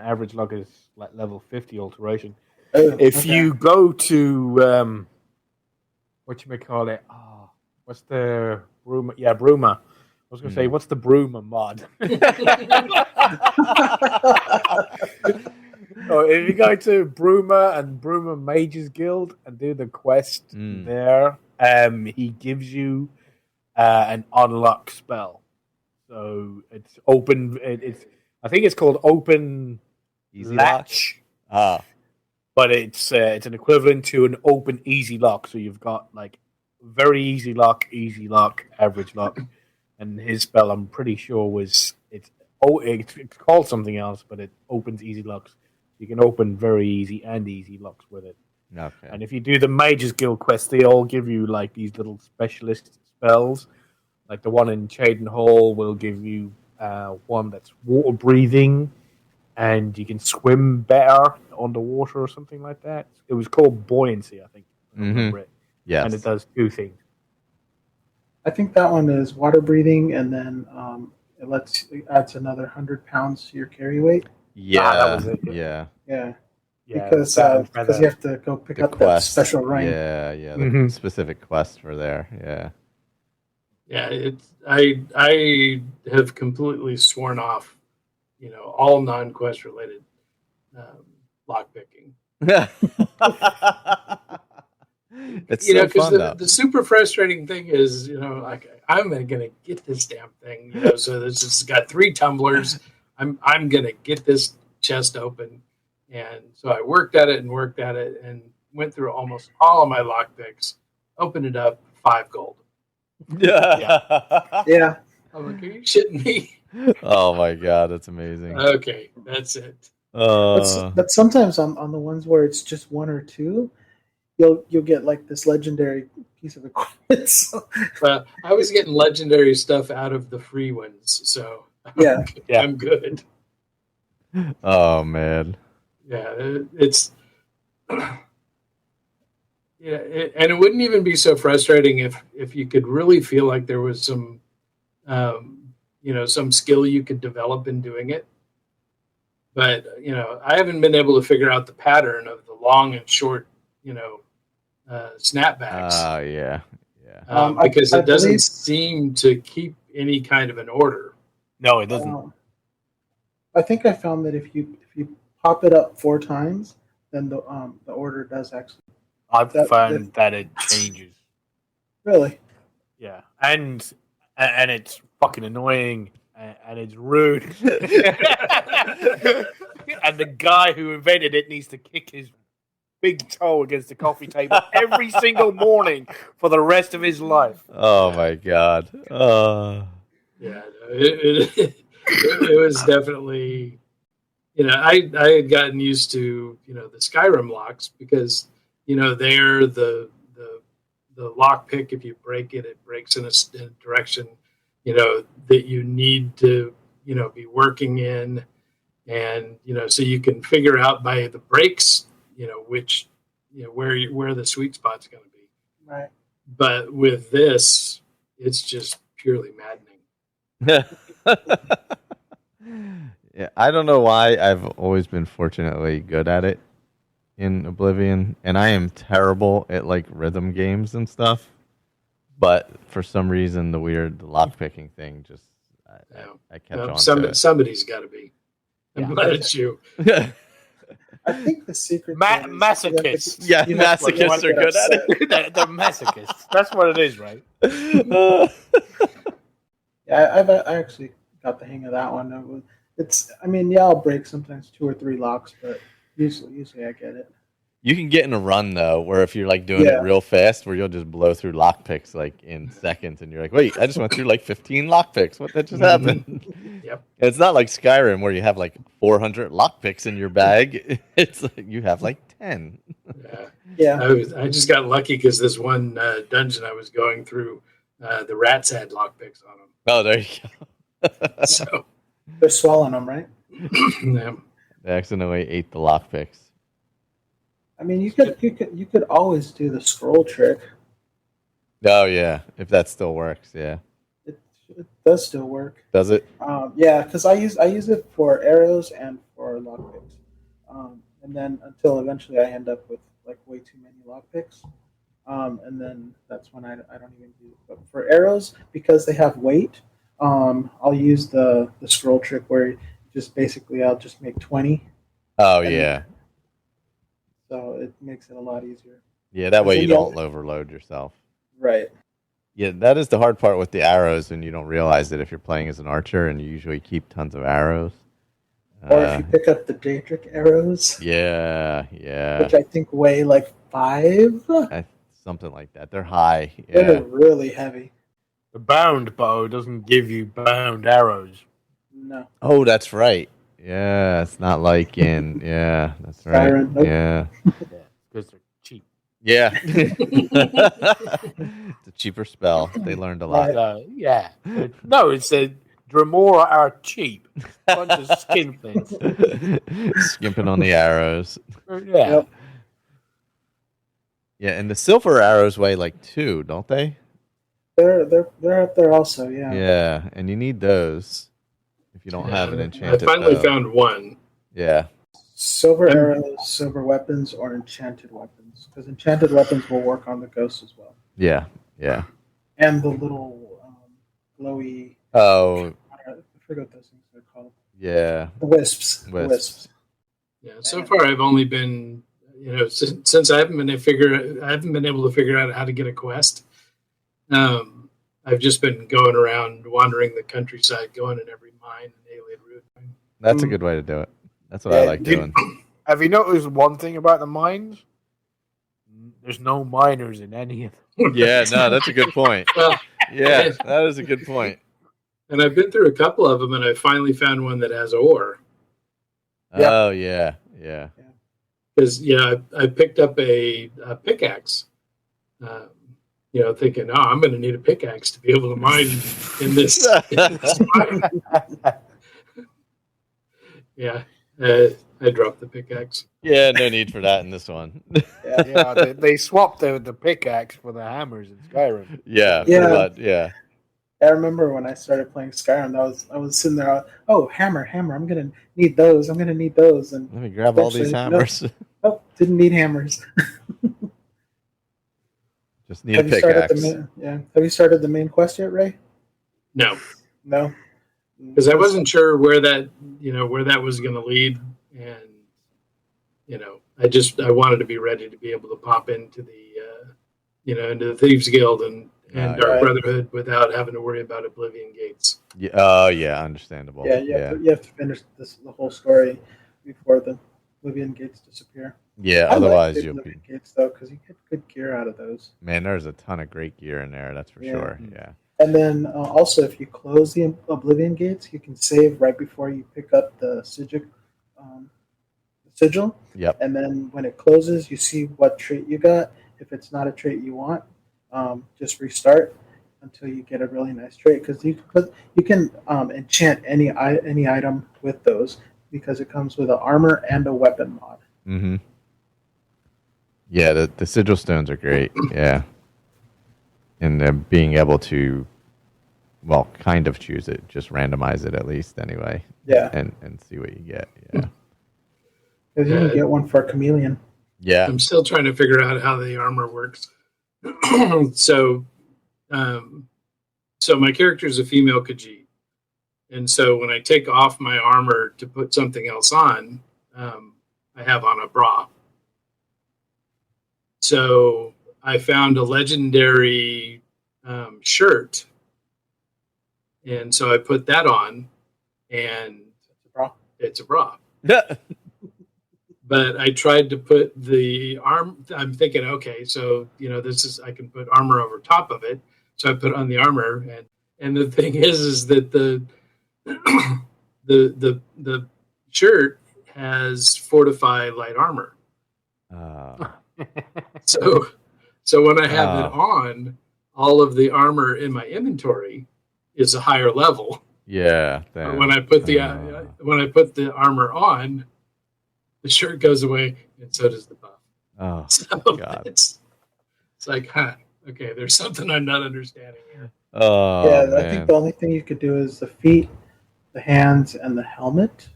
Speaker 3: average lock is like level 50 alteration. If you go to whatchamacallit, what's the Bruma? Yeah, Bruma. I was going to say, what's the Bruma mod? If you go to Bruma and Bruma Mages Guild and do the quest there, he gives you an unlock spell. So it's open. I think it's called Open
Speaker 1: Easy
Speaker 3: Latch.
Speaker 1: Lock?
Speaker 3: But it's an equivalent to an open easy lock. So you've got like very easy lock, average lock, and his spell I'm pretty sure it's called something else, but it opens easy locks. You can open very easy and easy locks with it.
Speaker 1: Okay.
Speaker 3: And if you do the Mages Guild quest, they all give you like these little specialist spells. Like the one in Chaden Hall will give you one that's water breathing, and you can swim better underwater or something like that. It was called buoyancy, I think. I remember it.
Speaker 1: Yes.
Speaker 3: And it does 2 things.
Speaker 4: I think that one is water breathing, and then it adds another 100 pounds to your carry weight.
Speaker 1: Yeah.
Speaker 3: That was it.
Speaker 4: Yeah. because you have to go pick
Speaker 1: The
Speaker 4: up
Speaker 1: quest.
Speaker 4: that special ring.
Speaker 1: Yeah, the specific quest for there.
Speaker 2: Yeah, I have completely sworn off, all non-quest related lockpicking.
Speaker 1: Yeah. It's so
Speaker 2: Because
Speaker 1: fun though.
Speaker 2: the super frustrating thing is, like I'm gonna get this damn thing, so this has got 3 tumblers. I'm gonna get this chest open, and so I worked at it and went through almost all of my lockpicks, opened it up, 5 gold.
Speaker 4: Yeah.
Speaker 2: I'm like, are you shitting me?
Speaker 1: Oh my god, that's amazing.
Speaker 2: Okay, that's it.
Speaker 4: But sometimes on the ones where it's just 1 or 2, you'll get like this legendary piece of equipment. So.
Speaker 2: Well, I was getting legendary stuff out of the free ones, so
Speaker 4: Yeah.
Speaker 2: I'm good.
Speaker 1: Oh man.
Speaker 2: Yeah, it's and it wouldn't even be so frustrating if you could really feel like there was some some skill you could develop in doing it. But I haven't been able to figure out the pattern of the long and short snapbacks.
Speaker 1: Oh yeah.
Speaker 2: Because it doesn't seem to keep any kind of an order.
Speaker 3: No, it doesn't.
Speaker 4: I think I found that if you pop it up 4 times, then the order does actually.
Speaker 3: I've found that it changes.
Speaker 4: Really?
Speaker 3: Yeah, and it's fucking annoying, and it's rude. And the guy who invented it needs to kick his big toe against the coffee table every single morning for the rest of his life.
Speaker 1: Oh my god.
Speaker 2: Yeah, it was definitely, I had gotten used to, the Skyrim locks because, they're the lock pick. If you break it, it breaks in a direction, that you need to, be working in. And, so you can figure out by the breaks, which, where the sweet spot's going to be.
Speaker 4: Right.
Speaker 2: But with this, it's just purely maddening.
Speaker 1: Yeah, I don't know why I've always been fortunately good at it in Oblivion, and I am terrible at like rhythm games and stuff. But for some reason, the lockpicking thing just I catch on. To it.
Speaker 2: Somebody's got to be. I'm glad it's you.
Speaker 4: I think the secret
Speaker 3: masochists.
Speaker 1: Yeah, masochists are good at it.
Speaker 3: They're masochists. That's what it is, right?
Speaker 4: Yeah, I actually got the hang of that one. I'll break sometimes 2 or 3 locks, but usually I get it.
Speaker 1: You can get in a run though, where if you're like doing it real fast, where you'll just blow through lockpicks like in seconds, and you're like, "Wait, I just went through like 15 lockpicks. What that just happened?"
Speaker 2: Yep.
Speaker 1: It's not like Skyrim where you have like 400 lockpicks in your bag. It's like you have like 10.
Speaker 4: Yeah.
Speaker 2: I just got lucky because this one dungeon I was going through, the rats had lockpicks on them.
Speaker 1: Oh, there you go.
Speaker 2: So
Speaker 4: they're swallowing them, right?
Speaker 2: Yeah.
Speaker 1: They accidentally ate the lockpicks.
Speaker 4: I mean, you could always do the scroll trick.
Speaker 1: Oh yeah, if that still works, yeah.
Speaker 4: It does still work.
Speaker 1: Does it?
Speaker 4: Yeah, because I use it for arrows and for lockpicks, and then until eventually I end up with like way too many lockpicks, and then that's when I don't even do it. But for arrows, because they have weight, I'll use the scroll trick where just basically I'll just make 20.
Speaker 1: Oh yeah.
Speaker 4: So it makes it a lot easier.
Speaker 1: Yeah, that way you don't overload yourself.
Speaker 4: Right.
Speaker 1: Yeah, that is the hard part with the arrows, and you don't realize it if you're playing as an archer, and you usually keep tons of arrows.
Speaker 4: Or if you pick up the Daedric arrows.
Speaker 1: Yeah.
Speaker 4: Which I think weigh like 5.
Speaker 1: Something like that. They're high. Yeah.
Speaker 4: They're really heavy.
Speaker 3: The bound bow doesn't give you bound arrows.
Speaker 4: No.
Speaker 1: Oh, that's right. Yeah, it's not like in. Yeah, that's right.
Speaker 4: Skyrim, nope.
Speaker 1: Yeah.
Speaker 3: Because they're cheap.
Speaker 1: Yeah. It's a cheaper spell. They learned a lot.
Speaker 3: Yeah. No, it said Dremora are cheap. Bunch of skin things.
Speaker 1: Skimping on the arrows.
Speaker 3: Yeah.
Speaker 4: Yep.
Speaker 1: Yeah, and the silver arrows weigh like 2, don't they?
Speaker 4: They're up there also, yeah.
Speaker 1: Yeah, and you need those if you don't have an
Speaker 2: I
Speaker 1: enchanted
Speaker 2: finally
Speaker 1: bow.
Speaker 2: found one.
Speaker 1: Yeah.
Speaker 4: Silver arrows, silver weapons, or enchanted weapons. Because enchanted weapons will work on the ghosts as well.
Speaker 1: Yeah.
Speaker 4: And the little glowy.
Speaker 1: Oh.
Speaker 4: I forget what those things are called.
Speaker 1: Yeah.
Speaker 4: The wisps. The wisps.
Speaker 2: Yeah. So far, I've only been, since I haven't been able to figure out how to get a quest. I've just been going around, wandering the countryside, going in every mine and alien route.
Speaker 1: That's a good way to do it. That's what I like doing.
Speaker 3: Have you noticed one thing about the mines? There's no miners in any of them.
Speaker 1: Yeah, no, that's a good point.
Speaker 2: Well,
Speaker 1: Yeah, that is a good point.
Speaker 2: And I've been through a couple of them, and I finally found one that has ore.
Speaker 1: Oh, yeah.
Speaker 2: Because, I picked up a pickaxe, thinking, I'm going to need a pickaxe to be able to mine in this mine. Yeah, I dropped the pickaxe.
Speaker 1: Yeah, no need for that in this one.
Speaker 3: Yeah, they swapped the pickaxe for the hammers in Skyrim.
Speaker 1: Yeah.
Speaker 4: I remember when I started playing Skyrim, I was sitting there, hammer, I'm going to need those. And
Speaker 1: Let me grab all these hammers.
Speaker 4: Nope, didn't need hammers.
Speaker 1: Just need a pickaxe.
Speaker 4: Have you started the main quest yet, Ray?
Speaker 2: No.
Speaker 4: No?
Speaker 2: Because I wasn't sure where that was going to lead. And, I wanted to be ready to be able to pop into the Thieves Guild and Dark Brotherhood without having to worry about Oblivion gates.
Speaker 1: Yeah, understandable.
Speaker 4: Yeah, you have to finish the whole story before the Oblivion gates disappear.
Speaker 1: Yeah, otherwise you'll be
Speaker 4: gates though, because you get good gear out of those.
Speaker 1: Man, there's a ton of great gear in there. That's for sure. Yeah.
Speaker 4: And then also, if you close the Oblivion gates, you can save right before you pick up the sigil.
Speaker 1: Yep.
Speaker 4: And then when it closes, you see what trait you got. If it's not a trait you want, just restart until you get a really nice trait. Because you can enchant any item with those because it comes with an armor and a weapon mod.
Speaker 1: Mm-hmm. Yeah, the sigil stones are great. Yeah. And being able to, kind of choose it, just randomize it at least anyway.
Speaker 4: Yeah.
Speaker 1: And see what you get. Yeah.
Speaker 4: Because you can get one for a chameleon.
Speaker 1: Yeah.
Speaker 2: I'm still trying to figure out how the armor works. So my character is a female Khajiit. And so when I take off my armor to put something else on, I have on a bra. So I found a legendary shirt. And so I put that on, and it's a bra. But I tried to put the arm. I'm thinking, okay, so I can put armor over top of it. So I put on the armor, and the thing is that the shirt has fortify light armor. So when I have it on, all of the armor in my inventory is a higher level.
Speaker 1: Yeah.
Speaker 2: When I put the armor on, the shirt goes away, and so does the buff.
Speaker 1: Oh,
Speaker 2: so
Speaker 1: God.
Speaker 2: It's like, okay, there's something I'm not understanding here.
Speaker 1: Oh,
Speaker 4: yeah,
Speaker 1: man.
Speaker 4: I think the only thing you could do is the feet, the hands, and the helmet,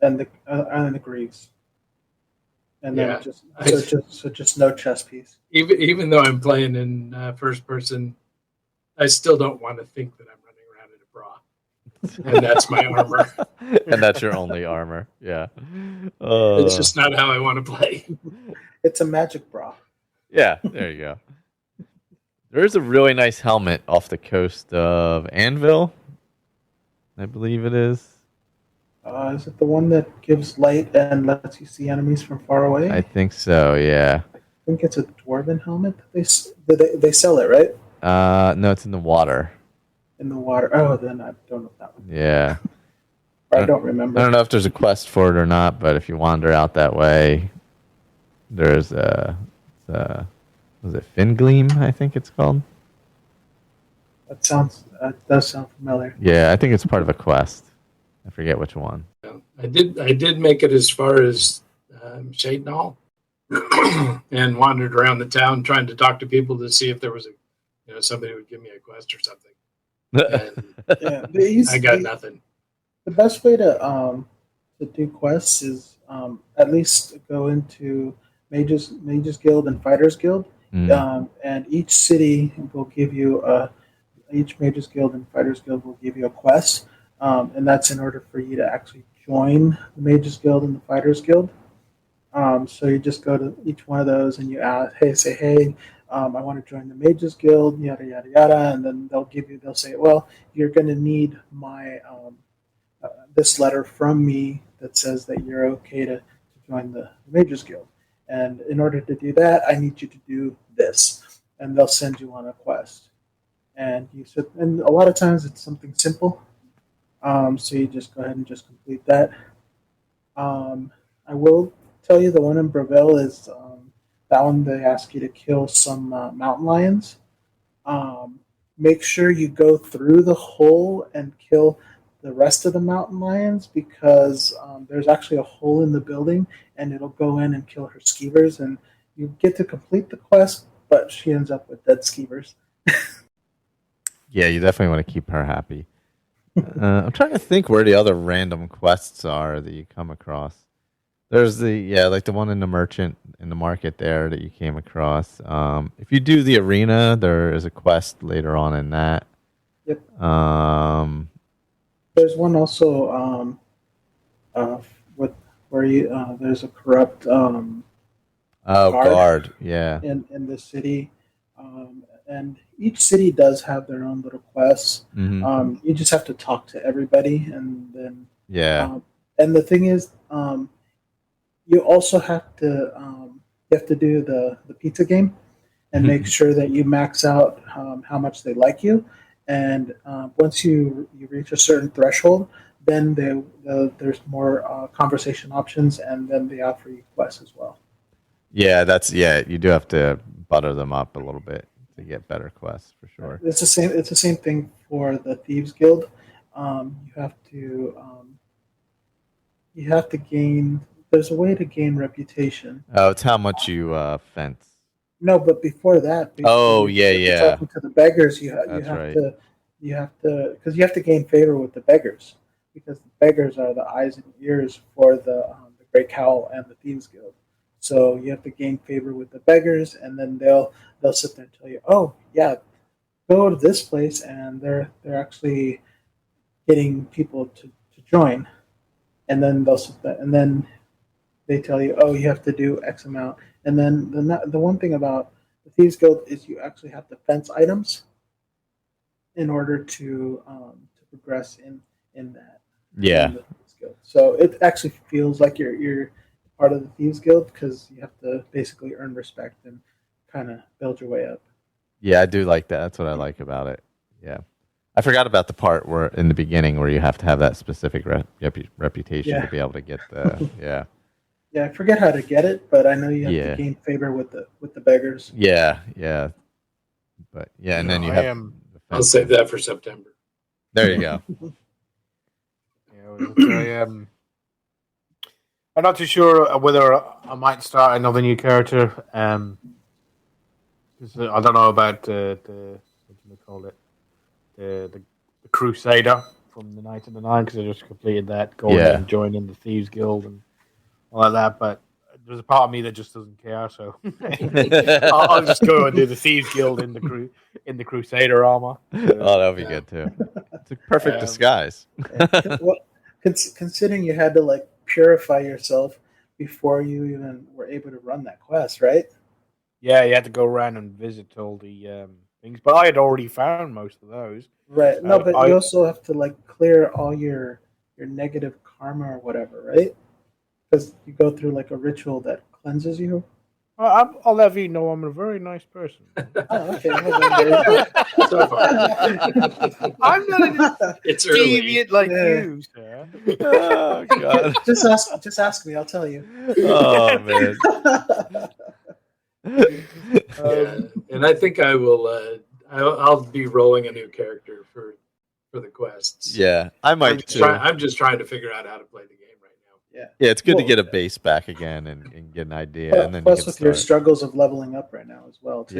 Speaker 4: and the greaves. And then just no chest piece.
Speaker 2: Even though I'm playing in first person, I still don't want to think that I'm running around in a bra. And that's my armor.
Speaker 1: And that's your only armor. Yeah.
Speaker 2: It's just not how I want to play.
Speaker 4: It's a magic bra.
Speaker 1: Yeah, there you go. There's a really nice helmet off the coast of Anvil, I believe it is.
Speaker 4: Is it the one that gives light and lets you see enemies from far away?
Speaker 1: I think so, yeah.
Speaker 4: I think it's a dwarven helmet. They sell it, right?
Speaker 1: No, it's in the water.
Speaker 4: In the water. Oh, then I don't know that one.
Speaker 1: Yeah.
Speaker 4: I don't remember.
Speaker 1: I don't know if there's a quest for it or not, but if you wander out that way, there's was it Fingleam, I think it's called?
Speaker 4: That does sound familiar.
Speaker 1: Yeah, I think it's part of a quest. I forget which one.
Speaker 2: I did make it as far as Shadenall and wandered around the town trying to talk to people to see if there was somebody who would give me a quest or something. And I got nothing.
Speaker 4: The best way to do quests is at least go into Mages Guild and Fighters Guild, and each city will give you each Mages Guild and Fighters Guild will give you a quest, and that's in order for you to actually join the Mages Guild and the Fighters Guild. So you just go to each one of those and you say, hey, I want to join the Mages Guild, yada yada yada, and then they'll say, well, you're going to need my this letter from me that says that you're okay to join the Mages Guild, and in order to do that, I need you to do this, and they'll send you on a quest, and and a lot of times it's something simple, so you just go ahead and just complete that. I will tell you the one in Breville is that one they ask you to kill some mountain lions. Make sure you go through the hole and kill the rest of the mountain lions, because there's actually a hole in the building and it'll go in and kill her skeevers, and you get to complete the quest, but she ends up with dead skeevers.
Speaker 1: Yeah, you definitely want to keep her happy. I'm trying to think where the other random quests are that you come across. There's the one in the merchant in the market there that you came across. If you do the arena, there is a quest later on in that.
Speaker 4: Yep. There's one also there's a corrupt
Speaker 1: guard. Yeah.
Speaker 4: In the city, and each city does have their own little quests.
Speaker 1: Mm-hmm.
Speaker 4: You just have to talk to everybody, and then and the thing is, you also have to do the pizza game and make sure that you max out how much they like you. And once you reach a certain threshold, then there's more conversation options, and then they offer you quests as well.
Speaker 1: Yeah, you do have to butter them up a little bit to get better quests for sure.
Speaker 4: It's the same thing for the Thieves Guild. You have to gain. There's a way to gain reputation.
Speaker 1: Oh, it's how much you fence.
Speaker 4: No, but before that. Talking to the beggars, you have to because you have to gain favor with the beggars, because the beggars are the eyes and ears for the Great Cowl and the Thieves Guild. So you have to gain favor with the beggars, and then they'll sit there and tell you, oh yeah, go to this place, and they're actually getting people to join, and then they'll sit there, and then they tell you, oh, you have to do X amount. And then the one thing about the Thieves Guild is you actually have to fence items in order to progress in that.
Speaker 1: Yeah.
Speaker 4: In the Thieves Guild. So it actually feels like you're part of the Thieves Guild, because you have to basically earn respect and kind of build your way up.
Speaker 1: Yeah, I do like that. That's what I like about it. Yeah. I forgot about the part where in the beginning where you have to have that specific reputation to be able to get the
Speaker 4: Yeah, I forget how to get it, but I know you have to gain favor with the beggars.
Speaker 1: Yeah. But and then you have.
Speaker 2: I'll save that for September.
Speaker 1: There you go.
Speaker 3: I'm not too sure whether I might start another new character. 'Cause I don't know about the what do you call it, the Crusader from the Night of the Nine, because I just completed that, going and joining the Thieves Guild and all like that, but there's a part of me that just doesn't care, so I'll just go and do the Thieves Guild in the Crusader armor.
Speaker 1: Oh, that would be good too. It's a perfect disguise.
Speaker 4: Well, considering you had to purify yourself before you even were able to run that quest, right?
Speaker 3: Yeah, you had to go around and visit all the things, but I had already found most of those.
Speaker 4: Right. No, but you also have to clear all your negative karma or whatever, right? Because you go through a ritual that cleanses you.
Speaker 3: I'll have you know I'm a very nice person.
Speaker 4: Oh, okay.
Speaker 2: I'm
Speaker 3: not
Speaker 2: it's
Speaker 3: deviant like you, sir.
Speaker 1: Oh God!
Speaker 4: Just ask me. I'll tell you.
Speaker 1: Oh man.
Speaker 2: And I think I will. I'll be rolling a new character for the quests.
Speaker 1: Yeah, I might too.
Speaker 2: I'm just trying to figure out how to play the game right now.
Speaker 1: Yeah, it's good to get a base back again and get an idea, and then
Speaker 4: plus with your struggles of leveling up right now as well too.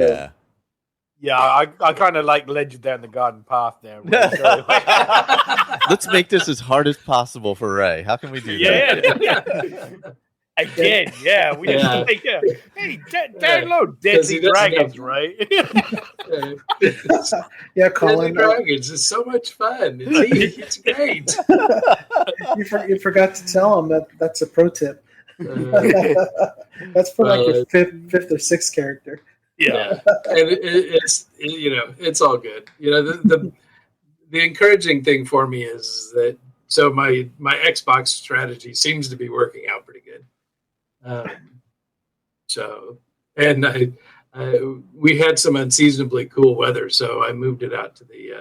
Speaker 3: Yeah, I kind of led you down the garden path there.
Speaker 1: Let's make this as hard as possible for Ray. How can we do that?
Speaker 3: Yeah. Again, yeah. We just like, hey, download
Speaker 2: Because he
Speaker 3: Deadly
Speaker 2: doesn't
Speaker 3: Dragons,
Speaker 2: have-
Speaker 3: right?
Speaker 4: Yeah,
Speaker 2: Deadly
Speaker 4: Colin.
Speaker 2: Dragons is so much fun. It's great.
Speaker 4: You forgot to tell him that's a pro tip. That's for like your fifth or sixth character.
Speaker 2: Yeah, and it's all good. The encouraging thing for me is that my Xbox strategy seems to be working out pretty good. We had some unseasonably cool weather, so I moved it out to the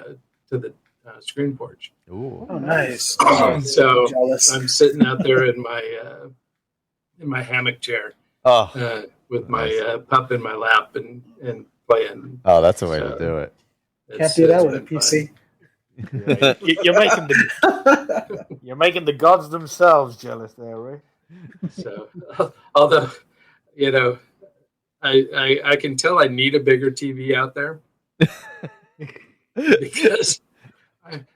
Speaker 2: screen porch.
Speaker 1: Ooh.
Speaker 4: Oh, nice.
Speaker 2: So
Speaker 4: Jealous.
Speaker 2: I'm sitting out there in my hammock chair with my pup in my lap and playing.
Speaker 1: Oh, that's a way to do it.
Speaker 4: Can't do that with a PC.
Speaker 3: Yeah, you're making the gods themselves jealous there, right?
Speaker 2: So, although, I can tell I need a bigger TV out there because I'm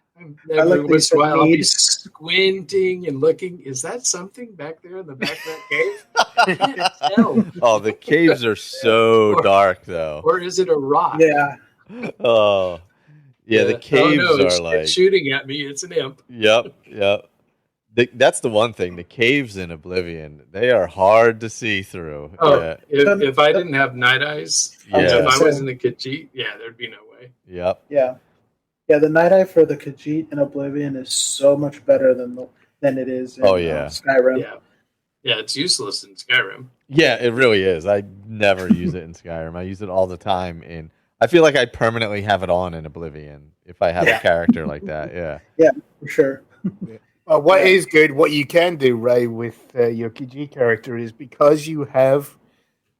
Speaker 2: every
Speaker 4: like
Speaker 2: once in a while I'll be
Speaker 4: need.
Speaker 2: squinting and looking. Is that something back there in the back of that cave? I can't tell.
Speaker 1: Oh, the caves are so dark, though.
Speaker 2: Or is it a rock?
Speaker 4: Yeah.
Speaker 1: Oh, yeah. The caves
Speaker 2: it's
Speaker 1: are like.
Speaker 2: it's shooting at me. It's an imp.
Speaker 1: Yep. That's the one thing. The caves in Oblivion, they are hard to see through.
Speaker 2: Oh,
Speaker 1: Yeah.
Speaker 2: if I didn't have night eyes,
Speaker 1: Yeah.
Speaker 2: if I wasn't a Khajiit, there'd be no way.
Speaker 1: Yep.
Speaker 4: Yeah. Yeah, the Night Eye for the Khajiit in Oblivion is so much better than it is in Skyrim.
Speaker 2: Yeah, it's useless in Skyrim.
Speaker 1: Yeah, it really is. I never use it in Skyrim. I use it all the time, and I feel like I permanently have it on in Oblivion if I have a character like that. Yeah.
Speaker 4: Yeah, for sure.
Speaker 3: What is good, what you can do, Ray, with your Khajiit character is because you have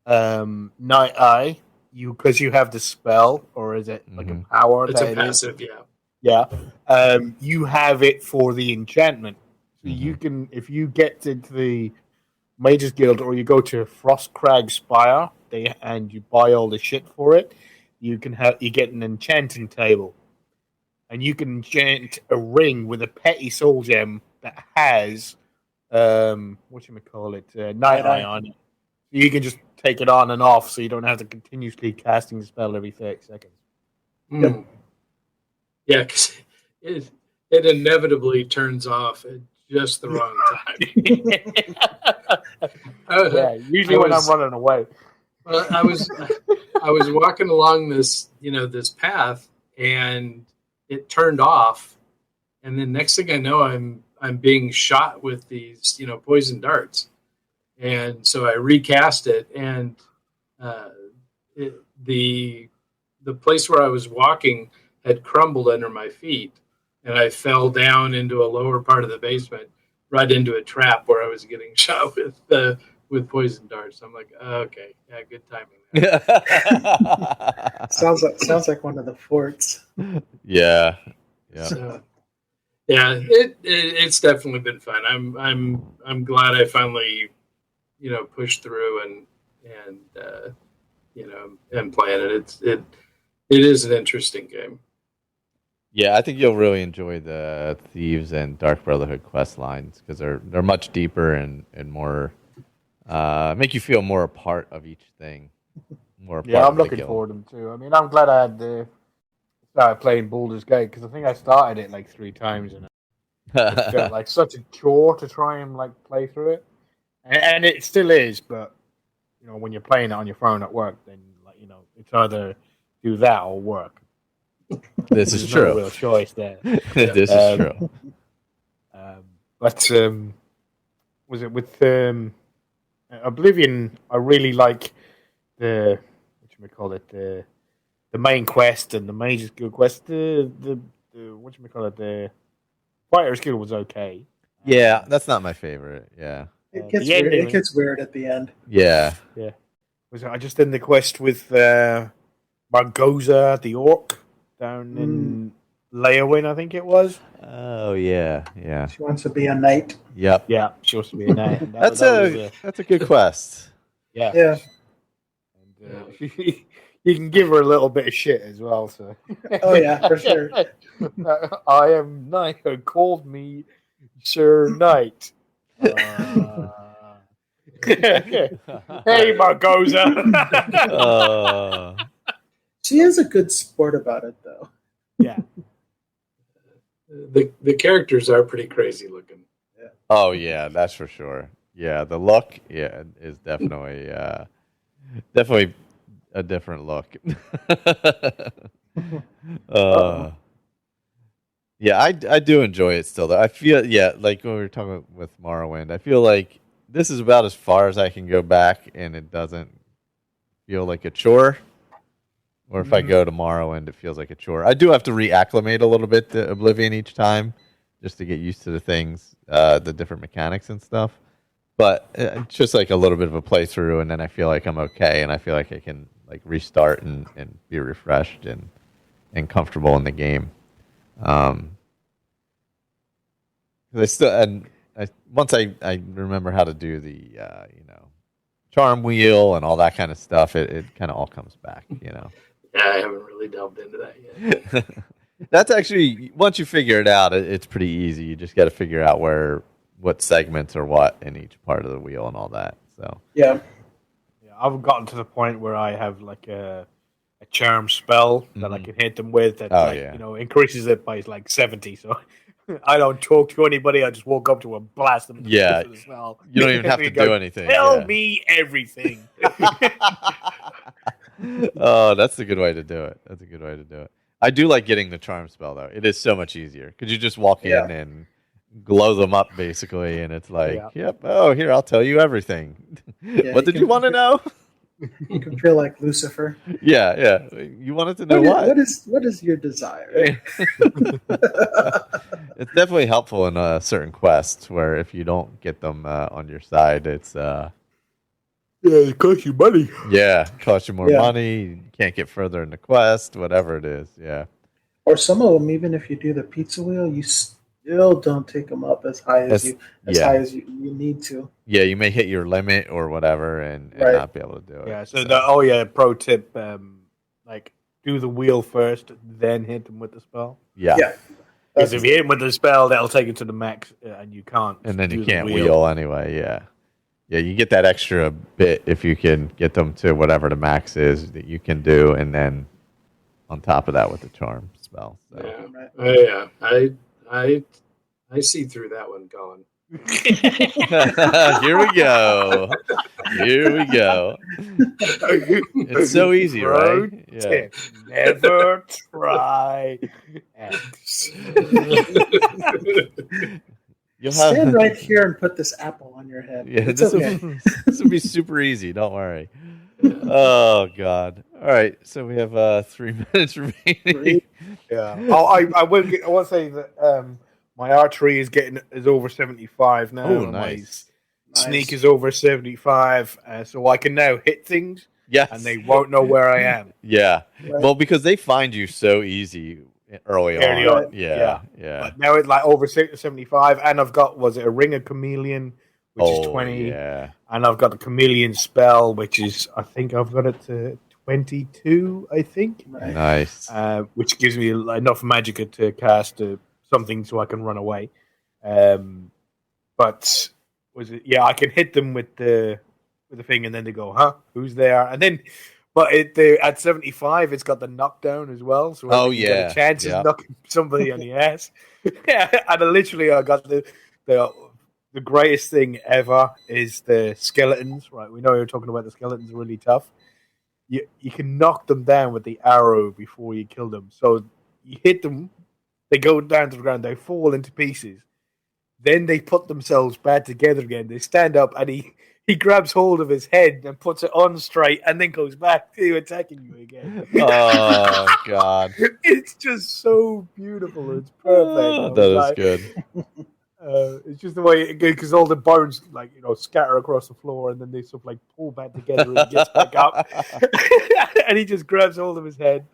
Speaker 3: Night Eye, because you have the spell, or is it like a power?
Speaker 2: It's a passive,
Speaker 3: Yeah. You have it for the enchantment. So you can, if you get to the Mages Guild or you go to Frostcrag Spire and you buy all the shit for it, you get an enchanting table. And you can enchant a ring with a petty soul gem that has Night Eye on it. You can just take it on and off, so you don't have to continuously casting the spell every 30 seconds.
Speaker 2: Yep. Yeah, because it inevitably turns off at just the wrong time.
Speaker 3: Usually when I'm running away.
Speaker 2: Well, I was walking along this path, and it turned off, and then next thing I know, I'm being shot with these poison darts. And so I recast it, and the place where I was walking had crumbled under my feet, and I fell down into a lower part of the basement, right into a trap where I was getting shot with poison darts. I'm like, okay, good timing.
Speaker 4: Sounds like one of the forts.
Speaker 1: Yeah.
Speaker 2: So, it's definitely been fun. I'm glad I finally pushed through and playing it. It is an interesting game.
Speaker 1: Yeah, I think you'll really enjoy the Thieves and Dark Brotherhood quest lines because they're much deeper and more make you feel more a part of each thing.
Speaker 3: I'm looking forward to them too. I mean, I'm glad I had started playing Baldur's Gate because I think I started it like 3 times and it felt like such a chore to try and like play through it, and it still is. But when you're playing it on your phone at work, then it's either do that or work.
Speaker 1: This is true.
Speaker 3: No real choice there.
Speaker 1: This is true.
Speaker 3: But was it with Oblivion? I really like the main quest and the Mages Guild quest. The Fighters Guild was okay.
Speaker 1: Yeah, that's not my favorite. Yeah,
Speaker 4: it gets weird at the end.
Speaker 1: Yeah.
Speaker 3: I just did the quest with Margoza the Orc down in Leowin, I think it was.
Speaker 1: Oh yeah.
Speaker 4: She wants to be a knight.
Speaker 1: Yep.
Speaker 3: Yeah, she wants to be a knight.
Speaker 1: That's a good quest.
Speaker 3: Yeah.
Speaker 4: Yeah.
Speaker 3: And, You can give her a little bit of shit as well. So.
Speaker 4: Oh yeah, for sure.
Speaker 3: I am Knight. Called me Sir Knight. Hey, Margosa.
Speaker 4: She is a good sport about it, though.
Speaker 3: Yeah.
Speaker 2: The characters are pretty crazy looking.
Speaker 4: Yeah.
Speaker 1: Oh yeah, that's for sure. Yeah, the look, is definitely a different look. Yeah, I do enjoy it still. Though I feel like when we were talking with Morrowind, I feel like this is about as far as I can go back, and it doesn't feel like a chore. Or if I go to Morrowind, it feels like a chore. I do have to reacclimate a little bit to Oblivion each time, just to get used to the things, the different mechanics and stuff. But it's just like a little bit of a playthrough, and then I feel like I'm okay, and I feel like I can like restart and be refreshed and comfortable in the game. Once I remember how to do the charm wheel and all that kind of stuff, it kind of all comes back.
Speaker 2: Yeah, I haven't really delved into that yet.
Speaker 1: That's actually, once you figure it out, it's pretty easy. You just got to figure out what segments are what in each part of the wheel and all that. So
Speaker 4: Yeah.
Speaker 3: I've gotten to the point where I have like a charm spell that I can hit them with that increases it by like 70. So I don't talk to anybody. I just walk up to them, blast them.
Speaker 1: Yeah.
Speaker 3: The spell.
Speaker 1: You don't even have to do anything.
Speaker 3: Tell me everything.
Speaker 1: Oh, that's a good way to do it. I do like getting the charm spell though. It is so much easier because you just walk in and glow them up basically, and it's like, yep. Oh, here, I'll tell you everything. What did you want to know?
Speaker 4: You can feel like Lucifer.
Speaker 1: Yeah. You wanted to know what?
Speaker 4: What is your desire?
Speaker 1: It's definitely helpful in certain quests where if you don't get them on your side, it's
Speaker 3: it costs you money.
Speaker 1: Yeah, it costs you more money. You can't get further in the quest, whatever it is. Yeah.
Speaker 4: Or some of them, even if you do the pizza wheel, you still don't take them up as high as you need to.
Speaker 1: Yeah, you may hit your limit or whatever and not be able to do it.
Speaker 3: Yeah. So pro tip, like do the wheel first, then hit them with the spell.
Speaker 1: Yeah.
Speaker 3: Because if you hit them with the spell, that'll take it to the max, and you can't.
Speaker 1: And then you can't wheel anyway. Yeah. Yeah, you get that extra bit if you can get them to whatever the max is that you can do, and then on top of that with the charm spell. So.
Speaker 2: Yeah. I see through that one, Colin.
Speaker 1: Here we go. It's so easy, right?
Speaker 3: Yeah. Never try X.
Speaker 4: Stand right here and put this apple on your head.
Speaker 1: Yeah,
Speaker 4: it's
Speaker 1: this
Speaker 4: okay.
Speaker 1: This will be super easy. Don't worry. Oh God! All right, so we have 3 minutes remaining.
Speaker 3: Yeah. I will say that my archery is over 75 now.
Speaker 1: Oh, nice.
Speaker 3: My sneak is over 75, so I can now hit things.
Speaker 1: Yes.
Speaker 3: And they won't know where I am.
Speaker 1: Yeah.
Speaker 4: Right.
Speaker 1: Well, because they find you so easy early on. Yeah.
Speaker 3: But now it's like over 75, and I've got a ring of chameleon, which is 20.
Speaker 1: Yeah.
Speaker 3: And I've got the chameleon spell, which is I think I've got it to 22. I think.
Speaker 4: Right.
Speaker 1: Nice.
Speaker 3: Which gives me enough magicka to cast something so I can run away. But I can hit them with the thing, and then they go, "Huh? Who's there?" And then. But at 75, it's got the knockdown as well. So got a chance of knocking somebody on the ass. And I got the greatest thing ever is the skeletons. Right, we know you're talking about the skeletons are really tough. You can knock them down with the arrow before you kill them. So you hit them, they go down to the ground, they fall into pieces. Then they put themselves back together again. They stand up, and he grabs hold of his head and puts it on straight, and then goes back to attacking you again.
Speaker 1: Oh God!
Speaker 3: It's just so beautiful. It's perfect.
Speaker 1: That is good.
Speaker 3: It's just the way because all the bones scatter across the floor, and then they sort of pull back together, and he gets back up, and he just grabs hold of his head,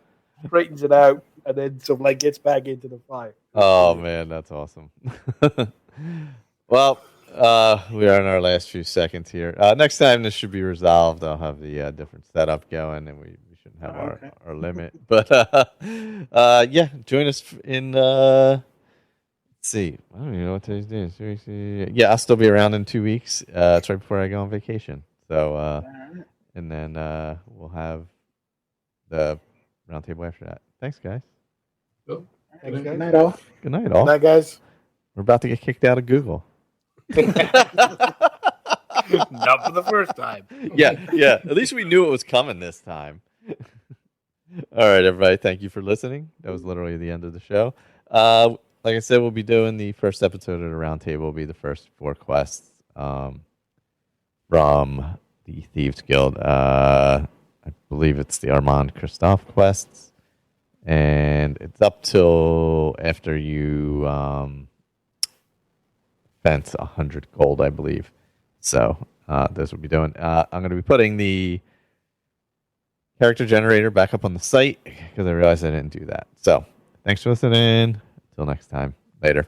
Speaker 3: straightens it out, and then sort of gets back into the fight.
Speaker 1: Oh man, that's awesome. Well, we are in our last few seconds here. Next time this should be resolved. I'll have the different setup going, and we should shouldn't have
Speaker 4: Okay.
Speaker 1: our limit. But yeah, join us in. Let's see, I don't even know what today's day is. Yeah, I'll still be around in 2 weeks. It's right before I go on vacation. So,
Speaker 4: All right.
Speaker 1: and then we'll have the roundtable after that. Thanks, guys.
Speaker 2: Cool.
Speaker 3: Thanks,
Speaker 4: Good
Speaker 3: guys.
Speaker 4: night, all.
Speaker 1: Good night, all.
Speaker 3: Night, guys.
Speaker 1: We're about to get kicked out of Google.
Speaker 3: Not for the first time.
Speaker 1: Yeah. At least we knew it was coming this time. All right, everybody. Thank you for listening. That was literally the end of the show. Like I said, we'll be doing the first episode of the roundtable. Will be the first 4 quests from the Thieves Guild. I believe it's the Armand Christophe quests, and it's up till after you fence 100 gold, I believe. So this will be doing. I'm going to be putting the character generator back up on the site because I realized I didn't do that. So thanks for listening. Until next time. Later.